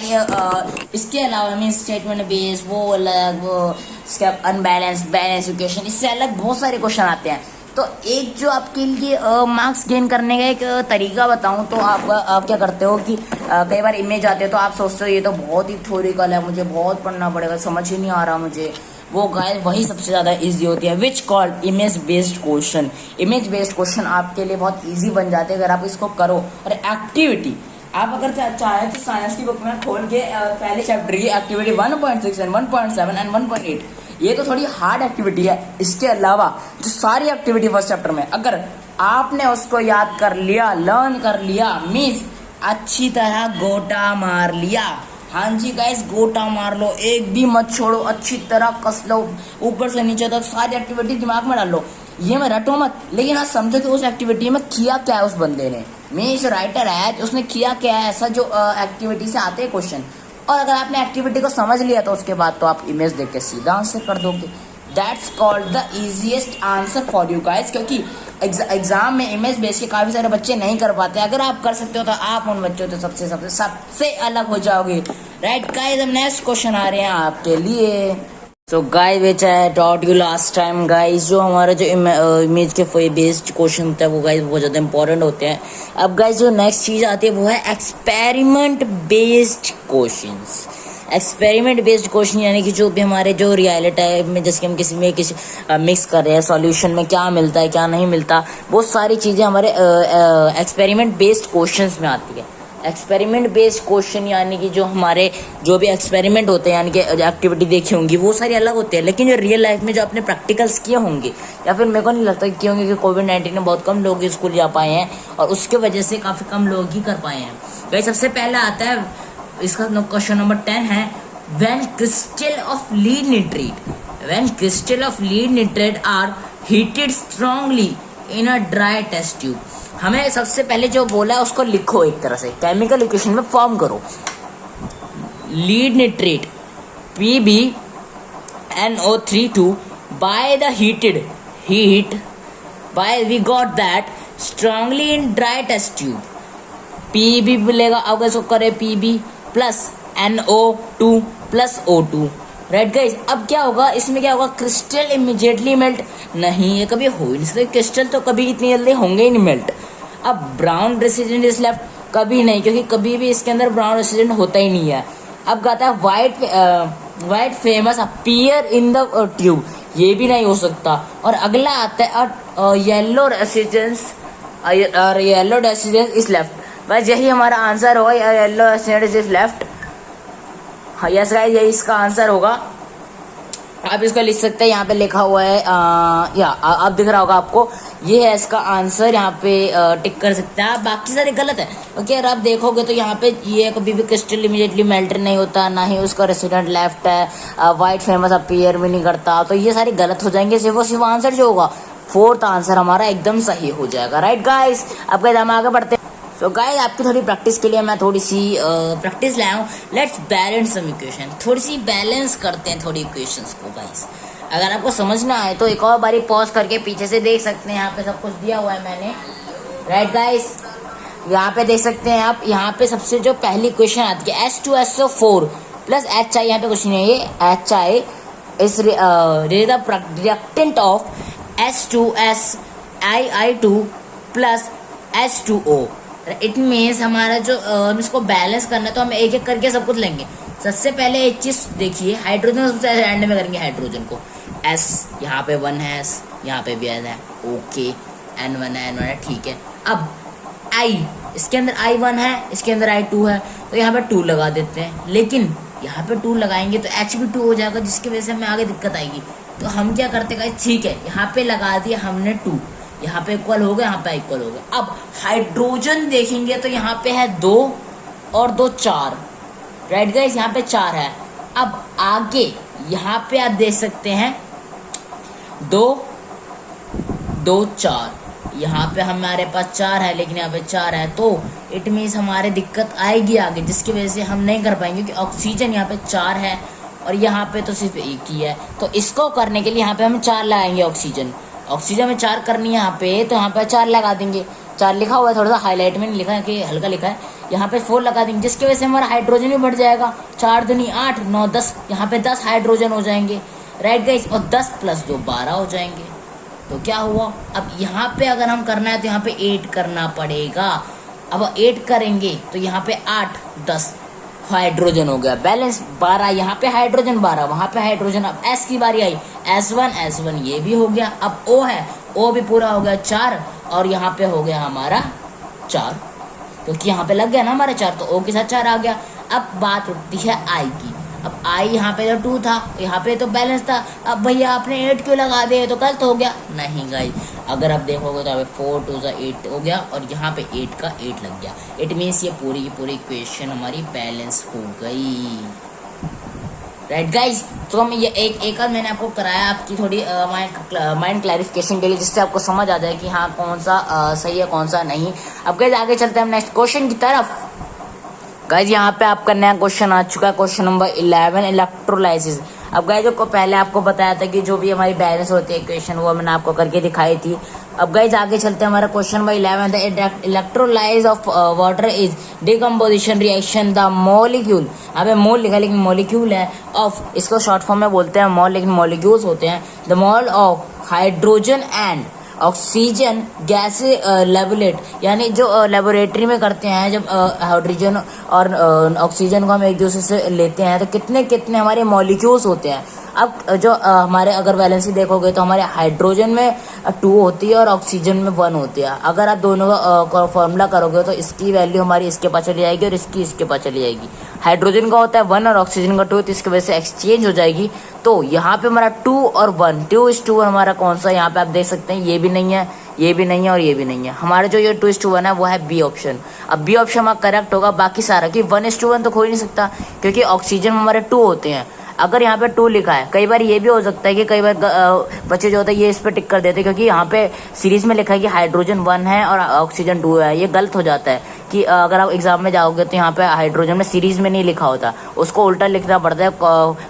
इसके अलावा मीन स्टेटमेंट बेस वो अलग, वो इसका अनबैलेंस बैलेंस इक्वेशन, इससे अलग बहुत सारे क्वेश्चन आते हैं। तो एक जो आपके लिए मार्क्स गेन करने का एक तरीका बताऊं, तो आप क्या करते हो कि कई बार इमेज आते हो तो आप सोचते हो ये तो बहुत ही थ्योरिकल है, मुझे बहुत पढ़ना पड़ेगा, समझ ही नहीं आ रहा मुझे। वो गाइस वही सबसे ज़्यादा इजी होती है, which called image based question. Image based question आपके लिए बहुत इजी बन जाते हैं अगर आप इसको करो। और एक्टिविटी आप अगर चाहें तो साइंस की बुक में खोल के पहले चैप्टर की एक्टिविटी 1.6 एंड 1.7 एंड 1.8, ये तो थोड़ी हार्ड एक्टिविटी है। इसके अलावा जो सारी एक्टिविटी फर्स्ट चैप्टर में अगर आपने उसको याद कर लिया, लर्न कर लिया, मीन्स अच्छी तरह गोटा मार लिया। हाँ जी गाइस, गोटा मार लो, एक भी मत छोड़ो, अच्छी तरह कस लो, ऊपर से नीचे तक सारी एक्टिविटी दिमाग में डाल लो। ये मैं रटो मत, लेकिन आज समझो कि उस एक्टिविटी में किया क्या है उस बंदे ने, मीन्स राइटर है उसने किया क्या है, ऐसा जो एक्टिविटी से आते हैं क्वेश्चन। और अगर आपने एक्टिविटी को समझ लिया तो उसके बाद तो आप इमेज देख के सीधा आंसर कर दोगे। That's called the easiest answer for you guys, क्योंकि एग्जाम में इमेज बेस के काफी सारे बच्चे नहीं कर पाते। अगर आप कर सकते हो तो आप उन बच्चों से सबसे अलग हो जाओगे, राइट गाइस। अब नेक्स्ट क्वेश्चन आ रहे हैं आपके लिए। So guys which I taught you last time guys, जो हमारा जो इमेज के बेस्ड क्वेश्चन होता है वो गाइस बहुत ज़्यादा इंपॉर्टेंट होते हैं। अब गाइस जो नेक्स्ट चीज़ आती है वो है experiment based questions. Experiment based question यानी कि जो भी हमारे जो रियलिटी में जैसे कि हम किसी मिक्स कर रहे हैं, सॉल्यूशन में क्या मिलता है क्या नहीं मिलता, वो सारी चीज़ें हमारे एक्सपेरिमेंट बेस्ड क्वेश्चंस में आती है। एक्सपेरिमेंट बेस्ड क्वेश्चन यानी कि जो हमारे जो भी एक्सपेरिमेंट होते हैं, यानी कि एक्टिविटी देखी होंगी वो सारी अलग होते हैं, लेकिन जो रियल लाइफ में जो आपने प्रैक्टिकल्स किए होंगे, या फिर मेरे को नहीं लगता कि होंगे, कि कोविड-19 में बहुत कम लोग स्कूल जा पाए हैं और उसके वजह से काफ़ी कम लोग ही कर पाए हैं। वही सबसे पहला आता है, इसका क्वेश्चन नंबर 10 है, when crystal of lead nitrate are heated strongly in a dry test tube. हमें सबसे पहले जो बोला है उसको लिखो, एक तरह से केमिकल इक्वेशन में फॉर्म करो. Lead nitrate PbNO32 by the heat by we got that strongly in dry test tube. Pb मिलेगा, अब इसको करें Pb plus NO2 plus O2. Right guys, अब क्या होगा इसमें, क्या होगा, क्रिस्टल इमीडिएटली मेल्ट नहीं, ये कभी हो ही नहीं सकते. क्रिस्टल तो कभी इतनी जल्दी होंगे ही नहीं मेल्ट. अब ब्राउन रेसिडेंट इज लेफ्ट, कभी नहीं, क्योंकि कभी भी इसके अंदर ब्राउन रेसिडेंट होता ही नहीं है. अब कहता है white famous appear in the tube, ये भी नहीं हो सकता. और अगला आता है येलो रेसिडेंस इज लेफ्ट. बस यही हमारा आंसर होगा, येलो रेसिडेंस इज लेफ्ट. हाँ यस गाइस, यही इसका आंसर होगा. आप इसको लिख सकते हैं, यहाँ पे लिखा हुआ है अब दिख रहा होगा आपको, ये है इसका आंसर. यहाँ पे टिक कर सकते हैं आप, बाकी सारे गलत है. ओके, और आप देखोगे तो यहाँ पे ये कभी भी क्रिस्टल इमीडिएटली मेल्ट नहीं होता, ना ही उसका रेसिडेंट लेफ्ट है, वाइट फेमस अपीयर भी नहीं करता, तो ये सारे गलत हो जाएंगे. सिर्फ आंसर जो होगा फोर्थ आंसर हमारा एकदम सही हो जाएगा. राइट गाइस, अब हम आगे बढ़ते हैं. सो गाइस, आपकी थोड़ी प्रैक्टिस के लिए मैं थोड़ी सी प्रैक्टिस लाया हूँ. लेट्स बैलेंस सम इक्वेशन, थोड़ी सी बैलेंस करते हैं थोड़ी इक्वेशंस को गाइस. अगर आपको समझना है तो एक और बारी पॉज करके पीछे से देख सकते हैं, यहाँ पे सब कुछ दिया हुआ है मैंने. राइट गाइस, यहाँ पे देख सकते हैं आप, यहाँ पे सबसे जो पहली इक्वेशन आती है H2SO4 प्लस HI, यहाँ पे कुछ नहीं है, ये HI is the reactant of H2SiI2 plus H2O. It means हमारा जो हम इसको बैलेंस करना है तो हम एक एक करके सब कुछ लेंगे. सबसे पहले एक चीज देखिए, हाइड्रोजन सबसे एंड में करेंगे. हाइड्रोजन को S, यहाँ पे 1 है, S यहाँ पे भी है, ओके, N1 है, ठीक है. अब I, इसके अंदर I1 है, इसके अंदर I2 है, तो यहाँ पे 2 लगा देते हैं. लेकिन यहाँ पे 2 लगाएंगे तो H भी 2 हो जाएगा, जिसकी वजह से हमें आगे दिक्कत आएगी. तो हम क्या करते हैं, ठीक है, यहाँ पे लगा दिया हमने 2, यहाँ पे इक्वल हो गया, यहाँ पे इक्वल हो गया. अब हाइड्रोजन देखेंगे तो यहाँ पे है 2 और 2 4. राइट गाइस, यहाँ पे 4 है. अब आगे यहाँ पे आप देख सकते हैं 2 2 4, यहाँ पे हमारे पास 4 है, लेकिन यहाँ पे 4 है, तो इट मीन्स हमारे दिक्कत आएगी आगे, जिसकी वजह से हम नहीं कर पाएंगे. क्योंकि ऑक्सीजन यहाँ पे 4 है और यहाँ पे तो सिर्फ 1 ही है. तो इसको करने के लिए यहाँ पे हम 4 लगाएंगे. ऑक्सीजन में 4 करनी है यहाँ पे, तो यहाँ पे 4 लगा देंगे. 4 लिखा हुआ है, थोड़ा सा हाईलाइट में नहीं लिखा है कि हल्का लिखा है. यहाँ पे 4 लगा देंगे, जिसकी वजह से हमारा हाइड्रोजन भी बढ़ जाएगा. 4 दूनी 8, 9 10, यहाँ पे 10 हाइड्रोजन हो जाएंगे. राइट गाइस, और 10 प्लस 2 12 हो जाएंगे. तो क्या हुआ, अब यहाँ पे अगर हम करना है तो यहाँ पे 8 करना पड़ेगा. अब 8 करेंगे तो यहाँ पे 8 10 हाइड्रोजन हो गया. बैलेंस 12, यहाँ पे हाइड्रोजन 12, वहां पे हाइड्रोजन. अब S की बारी आई, S1 ये भी हो गया. अब O है, O भी पूरा हो गया 4, और यहाँ पे हो गया हमारा 4, क्योंकि यहाँ पे लग गया ना हमारा 4, तो O के साथ 4 आ गया. अब बात उठती है I की. अब I यहाँ पे तो 2 था, यहाँ पे तो बैलेंस था. अब भैया आपने 8 क्यों लगा दिए, तो गलत हो गया. नहीं गाइस, अगर आप देखोगे तो यहाँ पे 4 2 8 हो गया, और यहाँ पे 8 का 8 लग गया. इट मीन्स ये पूरी की पूरी इक्वेशन हमारी बैलेंस हो गई. राइट गाइस, तो हम ये एक मैंने आपको कराया आपकी थोड़ी माइंड क्लैरिफिकेशन के लिए, जिससे आपको समझ आ जाए कि हाँ कौन सा सही है कौन सा नहीं. अब गाइस आगे चलते हैं हम नेक्स्ट क्वेश्चन की तरफ. गाइस यहाँ पे आपका नया क्वेश्चन आ चुका है, क्वेश्चन नंबर 11, इलेक्ट्रोलाइसिस. अब गाइस जो पहले आपको बताया था कि जो भी हमारी बैलेंस होती है इक्वेशन, वो मैंने आपको करके दिखाई थी. अब गाइस आगे चलते हैं, हमारा question number 11, the electrolysed of water is decomposition reaction the molecule. यहाँ पे मोल लिखा लेकिन मॉलिक्यूल है, ऑफ, इसको शॉर्ट फॉर्म में बोलते हैं मॉल, लेकिन मॉलिक्यूल्स होते हैं. The mall of hydrogen and oxygen gas Laborate, यानी जो लेबोरेटरी में करते हैं, जब हाइड्रोजन और ऑक्सीजन को हम एक दूसरे से लेते हैं, तो कितने कितने हमारे मॉलिक्यूल्स होते हैं. अब जो हमारे अगर वैलेंसी देखोगे तो हमारे हाइड्रोजन में 2 होती है और ऑक्सीजन में 1 होती है. अगर आप दोनों का फॉर्मूला करोगे तो इसकी वैल्यू हमारी इसके पास चली जाएगी और इसकी इसके पास चली जाएगी. हाइड्रोजन का होता है 1 और ऑक्सीजन का 2, तो इसकी वजह से एक्सचेंज हो जाएगी. तो यहाँ पे हमारा 2 और 1, 2 is 2, और हमारा कौन सा यहाँ पे आप देख सकते हैं, ये भी नहीं है, ये भी नहीं है और ये भी नहीं है। हमारा जो ये 2:1 है वो है बी ऑप्शन। अब बी ऑप्शन हमारा करेक्ट होगा, बाकी सारा कि 1:1 तो हो ही नहीं सकता क्योंकि ऑक्सीजन में हमारे 2 होते हैं। अगर यहाँ पे 2 लिखा है, कई बार ये भी हो सकता है कि कई बार बच्चे जो होते हैं ये इस पे टिक कर देते हैं क्योंकि यहाँ पे सीरीज में लिखा है कि हाइड्रोजन 1 है और ऑक्सीजन 2 है। ये गलत हो जाता है कि अगर आप एग्जाम में जाओगे तो यहाँ पे हाइड्रोजन में सीरीज में नहीं लिखा होता, उसको उल्टा लिखना पड़ता है,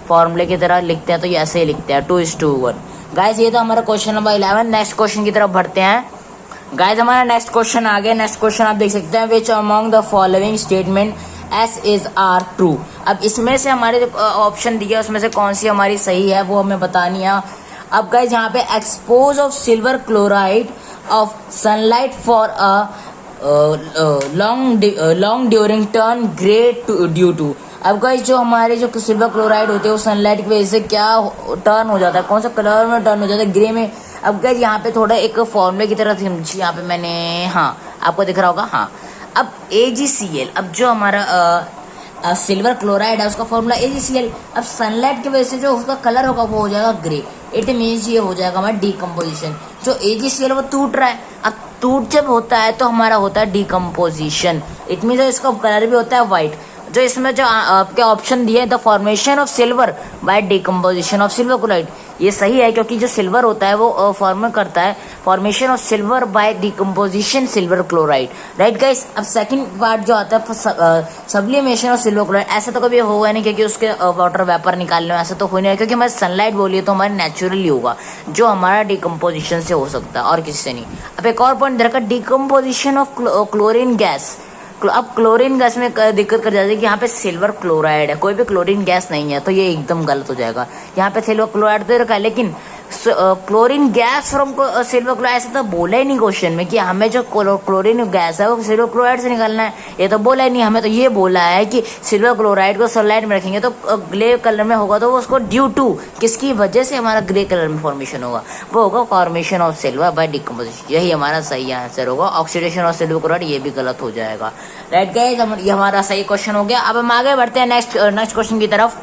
फॉर्मूले की तरह लिखते हैं तो ये ऐसे ही लिखते हैं 2:1। गाइस ये तो हमारा क्वेश्चन नंबर 11। नेक्स्ट क्वेश्चन की तरफ बढ़ते हैं। गाइस हमारा नेक्स्ट क्वेश्चन आ गया। नेक्स्ट क्वेश्चन आप देख सकते हैं, which among the following statements is are true. अब इसमें से हमारे जो ऑप्शन दिया उसमें से कौन सी हमारी सही है वो हमें बतानी है। अब गाइस यहाँ पे expose of silver chloride of sunlight for a long during turn grey due to. अब गाइस जो हमारे जो सिल्वर क्लोराइड होते हैं वो सनलाइट की वजह से क्या टर्न हो जाता है, कौन सा कलर में टर्न हो जाता है, ग्रे में। अब गाइस यहाँ पे थोड़ा एक फॉर्मूले की तरह समझिए, यहाँ पे मैंने, हाँ आपको दिख रहा होगा, हाँ। अब AgCl, अब जो हमारा सिल्वर क्लोराइड है उसका फॉर्मूला AgCl। अब सनलाइट की वजह से जो उसका कलर होगा वो हो जाएगा ग्रे। इट मीन्स ये हो जाएगा हमारा डीकम्पोजिशन। जो AgCl वो टूट रहा है, अब टूट जब होता है तो हमारा होता है डीकम्पोजिशन। इट मीन्स इसका कलर भी होता है व्हाइट। जो इसमें जो आपके ऑप्शन दिए the formation of silver by decomposition of silver chloride, ये सही है क्योंकि जो सिल्वर होता है वो फॉर्म करता है formation of silver by decomposition silver chloride, right guys. अब सेकंड पार्ट जो आता है सब्लिमेशन ऑफ सिल्वर क्लोराइड, ऐसा तो कभी होगा नहीं क्योंकि उसके वाटर वेपर निकालने में ऐसा तो हो नहीं है क्योंकि हमारे सनलाइट बोलिए तो हमारे नेचुरली होगा जो हमारा डिकम्पोजिशन से हो सकता है और किसी से नहीं। अब एक और पॉइंट देखा, डिकम्पोजिशन ऑफ क्लोरीन गैस। अब क्लोरीन गैस में दिक्कत कर जाती है कि यहाँ पे सिल्वर क्लोराइड है, कोई भी क्लोरीन गैस नहीं है, तो ये एकदम गलत हो जाएगा। यहाँ पे सिल्वर क्लोराइड तो रखा है लेकिन chlorine gas from silver chloride ऐसा तो बोला ही नहीं क्वेश्चन में कि हमें जो क्लोरीन गैस है वो सिल्वर क्लोराइड से निकालना है, ये तो बोला ही नहीं। हमें तो ये बोला है कि सिल्वर क्लोराइड को सनलाइट में रखेंगे तो ग्रे कलर में होगा, तो वो उसको ड्यू टू किसकी वजह से हमारा ग्रे कलर में फॉर्मेशन होगा, वो होगा formation of silver by decomposition. यही हमारा सही आंसर होगा। ऑक्सीडेशन ऑफ सिल्वर क्लोराइड ये भी गलत हो जाएगा, राइट गाइस। ये हमारा सही क्वेश्चन हो गया। अब हम आगे बढ़ते हैं नेक्स्ट क्वेश्चन की तरफ।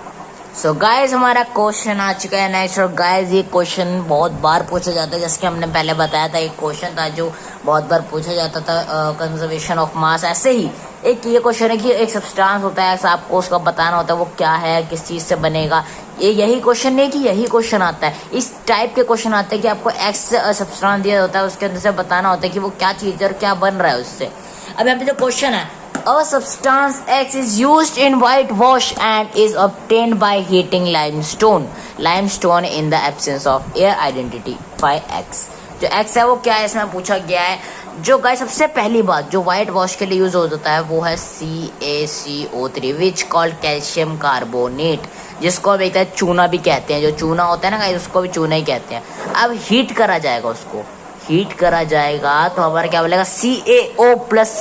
सो गाइज हमारा क्वेश्चन आ चुका है नेक्स्ट। और गाइज ये क्वेश्चन बहुत बार पूछा जाता है, जैसे कि हमने पहले बताया था, एक क्वेश्चन था जो बहुत बार पूछा जाता था, कंजर्वेशन ऑफ मास। ऐसे ही एक ये क्वेश्चन है कि एक सब्सटेंस होता है, ऐसा आपको उसका बताना होता है वो क्या है, किस चीज से बनेगा। ये यही क्वेश्चन नहीं कि यही क्वेश्चन आता है, इस टाइप के क्वेश्चन आते हैं कि आपको एक्स सब्सटेंस दिया होता है, उसके अंदर से बताना होता है कि वो क्या चीज है और क्या बन रहा है उससे। अब यहाँ पे जो क्वेश्चन है, a substance X is used in whitewash and is obtained by heating limestone in the absence of air, identify X। जो X है वो क्या है इसमें पूछा गया है। जो गाइस सबसे पहली बात जो व्हाइट वॉश के लिए यूज होता है वो है CaCO3 विच कॉल्ड कैल्शियम कार्बोनेट, जिसको हम एक चूना भी कहते हैं। जो चूना होता है ना गाइस उसको भी चूना ही कहते हैं। अब हीट करा जाएगा, उसको हीट करा जाएगा तो हमारा क्या बोलेगा CaO प्लस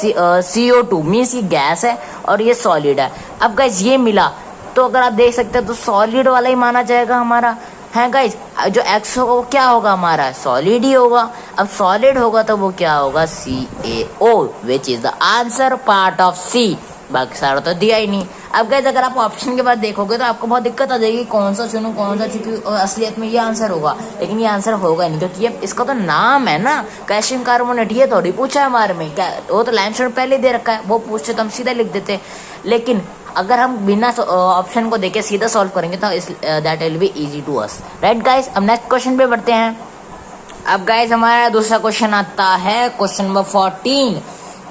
CO2 मीन्स ये गैस है और ये सॉलिड है। अब गाइस ये मिला तो अगर आप देख सकते हैं तो सॉलिड वाला ही माना जाएगा हमारा, है गाइस। जो X होगा वो क्या होगा हमारा, सॉलिड ही होगा। अब सॉलिड होगा तो वो क्या होगा CaO which is the answer part of C। बाकी सारा तो दिया ही नहीं। अब गाइस अगर आप ऑप्शन के बाद देखोगे तो आपको बहुत दिक्कत आ जाएगी कौन सा चुनूं कौन सा, क्योंकि असलियत में ये आंसर होगा, लेकिन ये आंसर होगा नहीं क्योंकि ये इसका तो नाम है ना कैल्शियम कार्बोनेट। ये थोड़ी पूछा है हमारे में, क्या वो तो लाइमस्टोन पहले दे रखा है, वो पूछते तो हम सीधा लिख देते। लेकिन अगर हम बिना ऑप्शन को देखे सीधा सॉल्व करेंगे तो that will be easy to us, right guys. अब नेक्स्ट क्वेश्चन पे बढ़ते हैं। अब गाइस हमारा दूसरा क्वेश्चन आता है क्वेश्चन नंबर 14।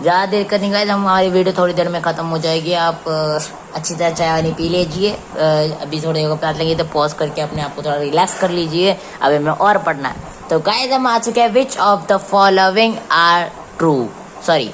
ज़्यादा देर करनी गाइस, हमारी वीडियो थोड़ी देर में ख़त्म हो जाएगी। आप अच्छी तरह चाय वानी पी लीजिए, अभी थोड़ी देर को प्यास लगी तो पॉज करके अपने आप को थोड़ा रिलैक्स कर लीजिए, अभी हमें और पढ़ना है। तो गाइस हम आ चुके हैं which of the following are true, sorry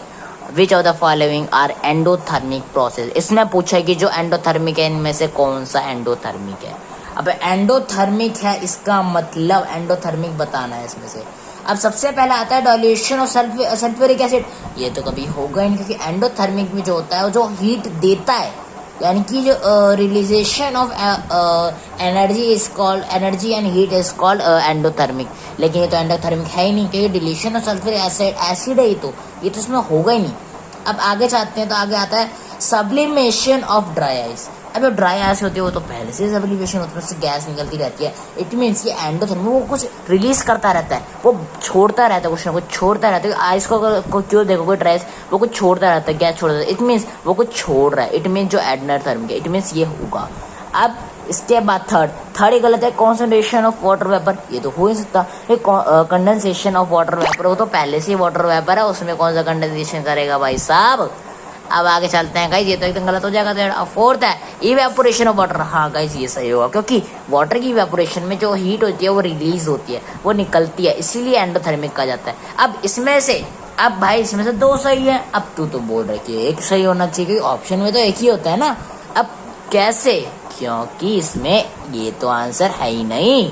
which of the following are endothermic process. इसमें पूछा है कि जो एंडोथर्मिक है इनमें से कौन सा एंडोथर्मिक है। अब एंडोथर्मिक है इसका मतलब एंडोथर्मिक बताना है इसमें से। अब सबसे पहला आता है डाइल्यूशन ऑफ सल्फ्यूरिक एसिड, ये तो कभी होगा ही नहीं क्योंकि एंडोथर्मिक में जो होता है वो जो हीट देता है, यानी कि जो रिलीजेशन of energy is called, energy and heat is called endothermic. लेकिन ये तो एंडोथर्मिक है ही नहीं क्योंकि डिलीशन ऑफ सल्फ्यूरिक एसिड है, ये तो इसमें होगा ही नहीं। अब आगे चाहते हैं तो आगे आता है सब्लिमेशन ऑफ ड्राई आइस। अब जो ड्राई आइस होती है वो तो पहले से सब्लिमेशन होती है, उससे गैस निकलती रहती है। इट मीन्स ये एंडोथर्मिक वो कुछ रिलीज करता रहता है, वो छोड़ता रहता है, कुछ ना कुछ छोड़ता रहता है। आइस को अगर क्यों देखो कोई ड्राई वो कुछ छोड़ता रहता है, गैस छोड़ता रहता है, इट मीन्स वो कुछ छोड़ रहा है। इट मीन्स जो एंडोथर्मिक है, इट मीन्स ये होगा। अब इसके बाद थर्ड ही गलत है, कॉन्सेंट्रेशन ऑफ वाटर वेपर, ये तो हो ही सकता है। कंडेंसेशन ऑफ वाटर वेपर, वो तो पहले से ही वाटर वेपर है, उसमें कौन सा कंडेंसेशन करेगा भाई साहब। अब आगे चलते हैं गाइस, ये तो एकदम गलत हो जाएगा। तो फोर्थ है इवेपोरेशन ऑफ वाटर। हाँ गाइस ये सही होगा, क्योंकि वाटर की इवेपोरेशन में जो हीट होती है वो रिलीज होती है, वो निकलती है, इसीलिए एंडोथर्मिक कहा जाता है। अब इसमें से अब भाई इसमें से दो सही है, अब तू तो बोल रहा है कि एक सही होना चाहिए, ऑप्शन में तो एक ही होता है ना। अब कैसे, क्योंकि इसमें ये तो आंसर है ही नहीं।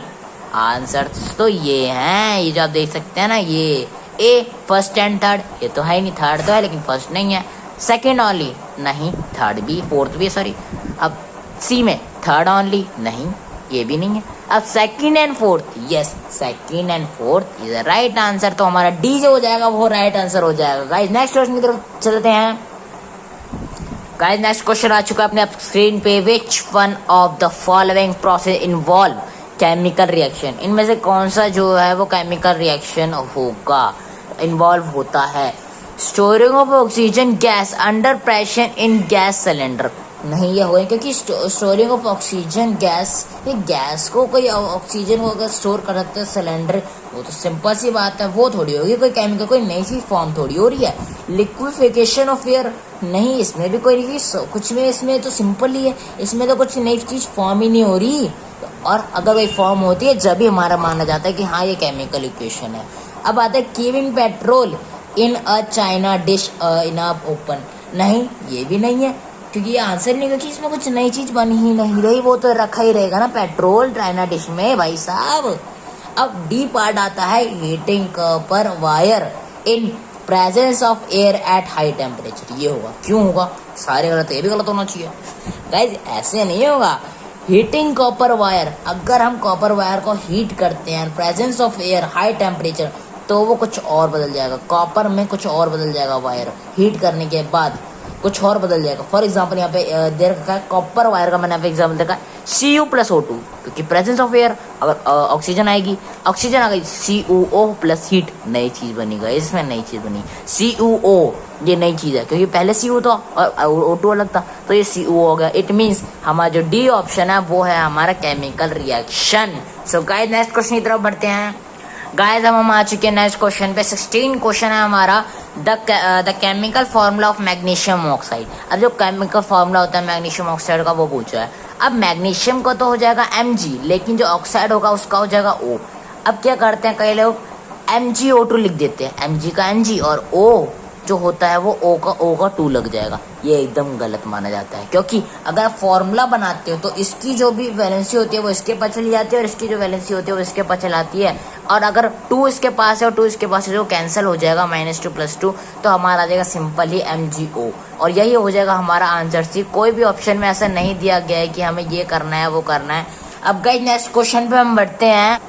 आंसर तो ये है, ये जो आप देख सकते हैं ना, ये ए फर्स्ट एंड थर्ड, ये तो है ही नहीं। थर्ड तो है लेकिन फर्स्ट नहीं है। सेकेंड ओनली नहीं, थर्ड भी फोर्थ भी सॉरी। अब सी में थर्ड ओनली नहीं, ये भी नहीं है। अब second and fourth, yes second and fourth is right answer. तो हमारा डी जो हो जाएगा वो राइट आंसर हो जाएगा। गाइस नेक्स्ट क्वेश्चन की तरफ चलते हैं। गाइस नेक्स्ट क्वेश्चन आ चुका है अपने स्क्रीन पे। Which one of the following process involve chemical reaction, इनमें से कौन सा जो है वो केमिकल रिएक्शन होगा, इन्वॉल्व होता है। Storing of oxygen gas under pressure in gas cylinder, नहीं ये होगा, क्योंकि स्टोरिंग ऑफ ऑक्सीजन गैस, ये गैस को कोई ऑक्सीजन को अगर स्टोर कर सकते हैं सिलेंडर, वो तो सिंपल सी बात है, वो थोड़ी होगी कोई केमिकल, कोई नई चीज फॉर्म थोड़ी हो रही है। लिक्विफिकेशन ऑफ एयर, नहीं इसमें भी कोई कुछ में, इसमें तो सिंपल ही है, इसमें तो कुछ नई चीज फॉर्म ही नहीं हो रही। और अगर वही फॉर्म होती है जब भी हमारा माना जाता है कि हाँ ये केमिकल इक्वेशन है। अब आता है keeping petrol in a china dish in a open, नहीं ये भी नहीं है, क्योंकि ये आंसर नहीं, क्योंकि इसमें कुछ नई चीज बनी ही नहीं रही, वो तो रखा ही रहेगा ना पेट्रोल चाइना डिश में भाई साहब। अब डी पार्ट आता है heating copper wire in presence of air at high temperature, ये होगा। क्यों होगा, सारे गलत, ये भी गलत होना चाहिए। गाइज ऐसे नहीं होगा। हीटिंग कॉपर वायर, अगर हम कॉपर वायर को हीट करते हैं presence of air high temperature, तो वो कुछ और बदल जाएगा, कॉपर में कुछ और बदल जाएगा, वायर हीट करने के बाद कुछ और बदल जाएगा। फॉर एग्जाम्पल यहाँ पे दे रखा है कॉपर वायर का, मैंने यहाँ पे एग्जाम्पल देखा है Cu+O2, क्योंकि प्रेजेंस ऑफ एयर अगर ऑक्सीजन आएगी, ऑक्सीजन आ गई, CuO प्लस हीट, नई चीज बनी गई, इसमें नई चीज बनी CuO, ये नई चीज है, क्योंकि पहले Cu था और O2 अलग था, तो ये CuO हो गया। इट मीन्स हमारा जो डी ऑप्शन है वो है हमारा chemical reaction. So guys next question की तरफ बढ़ते हैं। गाइस अब हम आ चुके हैं नेक्स्ट क्वेश्चन पे। 16 क्वेश्चन है हमारा, the chemical formula of magnesium oxide. अब जो केमिकल फॉर्मूला होता है मैग्नीशियम ऑक्साइड का वो पूछा है। अब मैग्नीशियम का तो हो जाएगा Mg, लेकिन जो ऑक्साइड होगा उसका हो जाएगा O। अब क्या करते हैं कई लोग MgO2 लिख देते हैं, Mg का Mg और O जो होता है वो O का 2 लग जाएगा, ये एकदम गलत माना जाता है। क्योंकि अगर आप फॉर्मूला बनाते हो तो इसकी जो भी वैलेंसी होती है वो इसके पास चली जाती है, और इसकी जो वैलेंसी होती है वो इसके पास चलाती है। और अगर 2 इसके पास है और 2 इसके पास है, जो कैंसिल हो जाएगा -2 + 2, तो हमारा आ जाएगा सिंपल ही MgO, और यही हो जाएगा हमारा आंसर सी। कोई भी ऑप्शन में ऐसा नहीं दिया गया है कि हमें ये करना है वो करना है। अब गाइस नेक्स्ट क्वेश्चन पे हम बढ़ते हैं।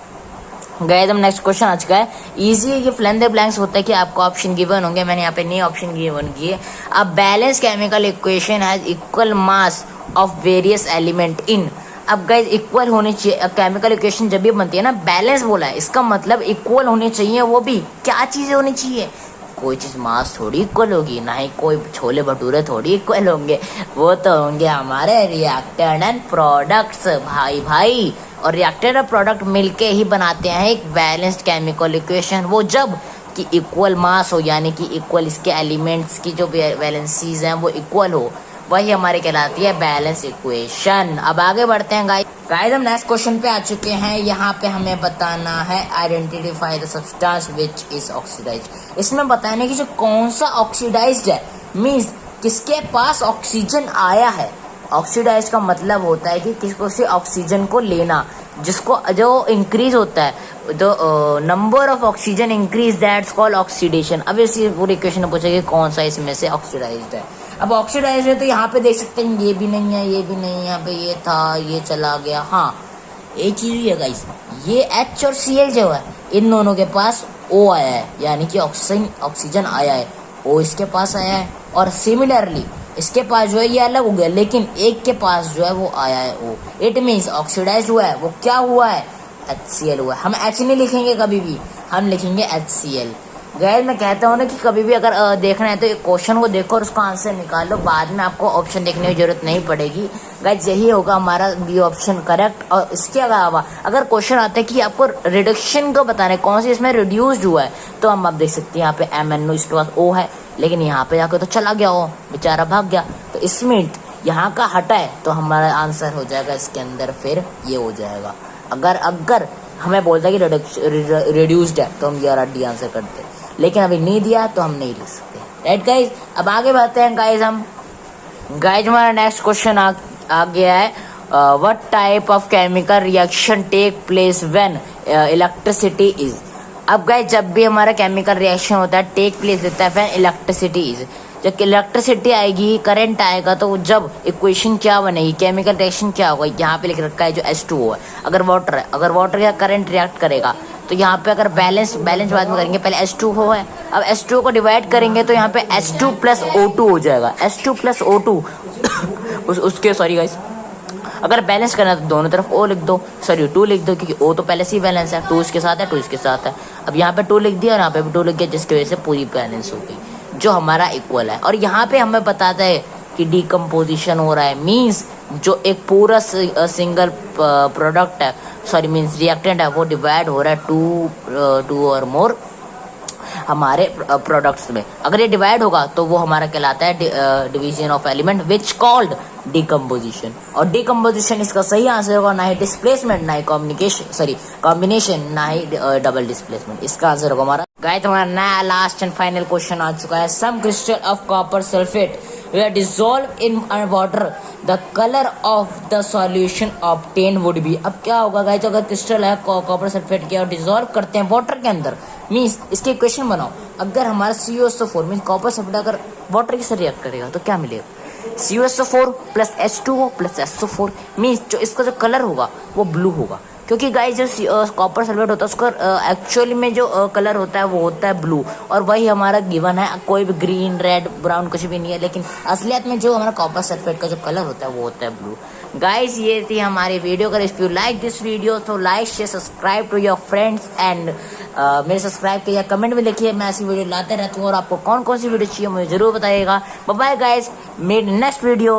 गाइस हम नेक्स्ट क्वेश्चन आ चुका है, इजी है, ये फिल इन द ब्लैंक्स होता है कि आपको ऑप्शन गिवन होंगे, मैंने यहाँ पे नई ऑप्शन गिवन किए। अब balance chemical equation has equal mass of various element in. अब गाइस इक्वल होनी चाहिए, केमिकल इक्वेशन जब भी बनती है ना, बैलेंस बोला है, इसका मतलब इक्वल होनी चाहिए। वो भी क्या चीजें होनी चाहिए, कोई चीज मास थोड़ी इक्वल होगी, ना ही कोई छोले भटूरे थोड़ी इक्वल होंगे, वो तो होंगे हमारे रिएक्टेंट एंड प्रोडक्ट्स भाई। और रिएक्टेंट और प्रोडक्ट मिलके ही बनाते हैं एक बैलेंस्ड केमिकल इक्वेशन, वो जब कि इक्वल मास हो, यानी कि इक्वल इसके एलिमेंट्स की जो वैलेंसीज हैं वो इक्वल हो, वही हमारे कहलाती है बैलेंस इक्वेशन। अब आगे बढ़ते हैं गाइस हम नेक्स्ट क्वेश्चन पे आ चुके हैं। यहाँ पे हमें बताना है identify the substance which is oxidised. इसमें बताने की जो कौन सा ऑक्सीडाइज्ड है, मींस किसके पास ऑक्सीजन आया है। ऑक्सीडाइज का मतलब होता है कि किसको से ऑक्सीजन को लेना, जिसको जो इंक्रीज होता है, the number of oxygen increase, that's called oxidation. अब इसी पूरी इक्वेशन में पूछा कि कौन सा इसमें से ऑक्सीडाइज्ड है। अब ऑक्सीडाइज्ड है तो यहाँ पे देख सकते हैं ये भी नहीं है, ये भी नहीं है, यहाँ पे ये था, ये चला गया। हाँ एक चीज ही है गाइस, ये H और Cl जो है इन दोनों के पास O आया है, यानी कि ऑक्सीजन आया है, O इसके पास आया है। और सिमिलरली इसके पास जो है ये अलग हो गया, लेकिन एक के पास जो है वो आया है O। इट मीन्स ऑक्सीडाइज हुआ है, वो क्या हुआ है, HCl हुआ है। हम H नहीं लिखेंगे कभी भी, हम लिखेंगे HCl। गाइस मैं कहता हूँ ना कि कभी भी अगर देखना है तो एक क्वेश्चन को देखो और उसका आंसर निकालो, बाद में आपको ऑप्शन देखने की जरूरत नहीं पड़ेगी। गाइस यही होगा हमारा बी ऑप्शन करेक्ट। और इसके अलावा अगर क्वेश्चन आता है कि आपको रिडक्शन को बताना है, कौन सी इसमें रिड्यूस्ड हुआ है, तो हम आप देख सकते हैं यहाँ पे MnO इसके पास O है, लेकिन यहाँ पे जाकर तो चला गया O, बेचारा भाग गया। तो इसमें यहाँ का हटा है तो हमारा आंसर हो जाएगा इसके अंदर फिर ये हो जाएगा। अगर हमें बोलता है कि रिड्यूस्ड है तो हम ये D आंसर करते हैं, लेकिन अभी नहीं दिया तो हम नहीं लिख सकते। राइट गाइज, अब आगे बढ़ते हैं गाइज। हमारा नेक्स्ट क्वेश्चन आ गया है, what type of chemical reaction take place when electricity is. अब गाइज जब भी हमारा केमिकल रिएक्शन होता है टेक प्लेस देता है व्हेन इलेक्ट्रिसिटी इज, जब इलेक्ट्रिसिटी आएगी, करंट आएगा, तो जब इक्वेशन क्या बनेगी, केमिकल रिएक्शन क्या होगा, यहाँ पे लिख रखा है जो H2O है। अगर वाटर है, अगर वाटर का करंट रिएक्ट करेगा तो यहाँ पे अगर बैलेंस बाद में करेंगे, पहले H2O है, अब H2O को डिवाइड करेंगे तो यहाँ पे H2 प्लस O2 हो जाएगा, H2 प्लस O2 उसके सॉरी गाइस, अगर बैलेंस करना है तो दोनों तरफ O लिख दो, सॉरी 2 लिख दो, क्योंकि O तो पहले से ही बैलेंस है, 2 इसके साथ है, 2 इसके साथ है। अब यहाँ पे 2 लिख दिया और यहाँ पे भी 2 लिख दिया, जिसकी वजह से पूरी बैलेंस हो गई, जो हमारा इक्वल है। और यहाँ पे हमें बताता है कि डिकम्पोजिशन हो रहा है, मीन्स जो एक पूरा सिंगल प्रोडक्ट है, सॉरी मीन्स रिएक्टेंट है, वो डिवाइड हो रहा है टू और मोर हमारे प्रोडक्ट्स में। अगर ये डिवाइड होगा तो वो हमारा कहलाता है division of element which called decomposition. और डिकम्पोजिशन इसका सही आंसर होगा, ना ही डिस्प्लेसमेंट, ना ही कॉम्बिनेशन, ना ही डबल डिस्प्लेसमेंट। इसका आंसर होगा हमारा। गाइस हमारा नया लास्ट एंड फाइनल क्वेश्चन आ चुका है। Some crystal of copper sulphate were dissolved in water, the color of the solution obtained would be। अब क्या होगा गाइस, अगर क्रिस्टल है कॉपर सल्फेट के और डिसॉल्व करते हैं वाटर के अंदर, मीन्स इसके इक्वेशन बनाओ। अगर हमारा CuSO4 मीन्स कॉपर सल्फेट अगर वाटर के साथ रिएक्ट करेगा तो क्या मिलेगा, CuSO4 plus H2O plus SO4, means जो इसका जो कलर होगा वो ब्लू होगा, क्योंकि गाइस जो कॉपर सल्फेट होता है उसका एक्चुअली में जो कलर होता है वो होता है ब्लू, और वही हमारा गिवन है। कोई भी ग्रीन रेड ब्राउन कुछ भी नहीं है, लेकिन असलियत में जो हमारा कॉपर सल्फेट का जो कलर होता है वो होता है ब्लू। गाइस ये थी हमारी वीडियो। अगर if you like this video तो like share subscribe to your friends and मेरे सब्सक्राइब किया, कमेंट में लिखिए, मैं ऐसी वीडियो लाते रहता हूँ। और आपको कौन कौन सी वीडियो चाहिए मुझे जरूर बताइएगा। Bye bye guys, made next video.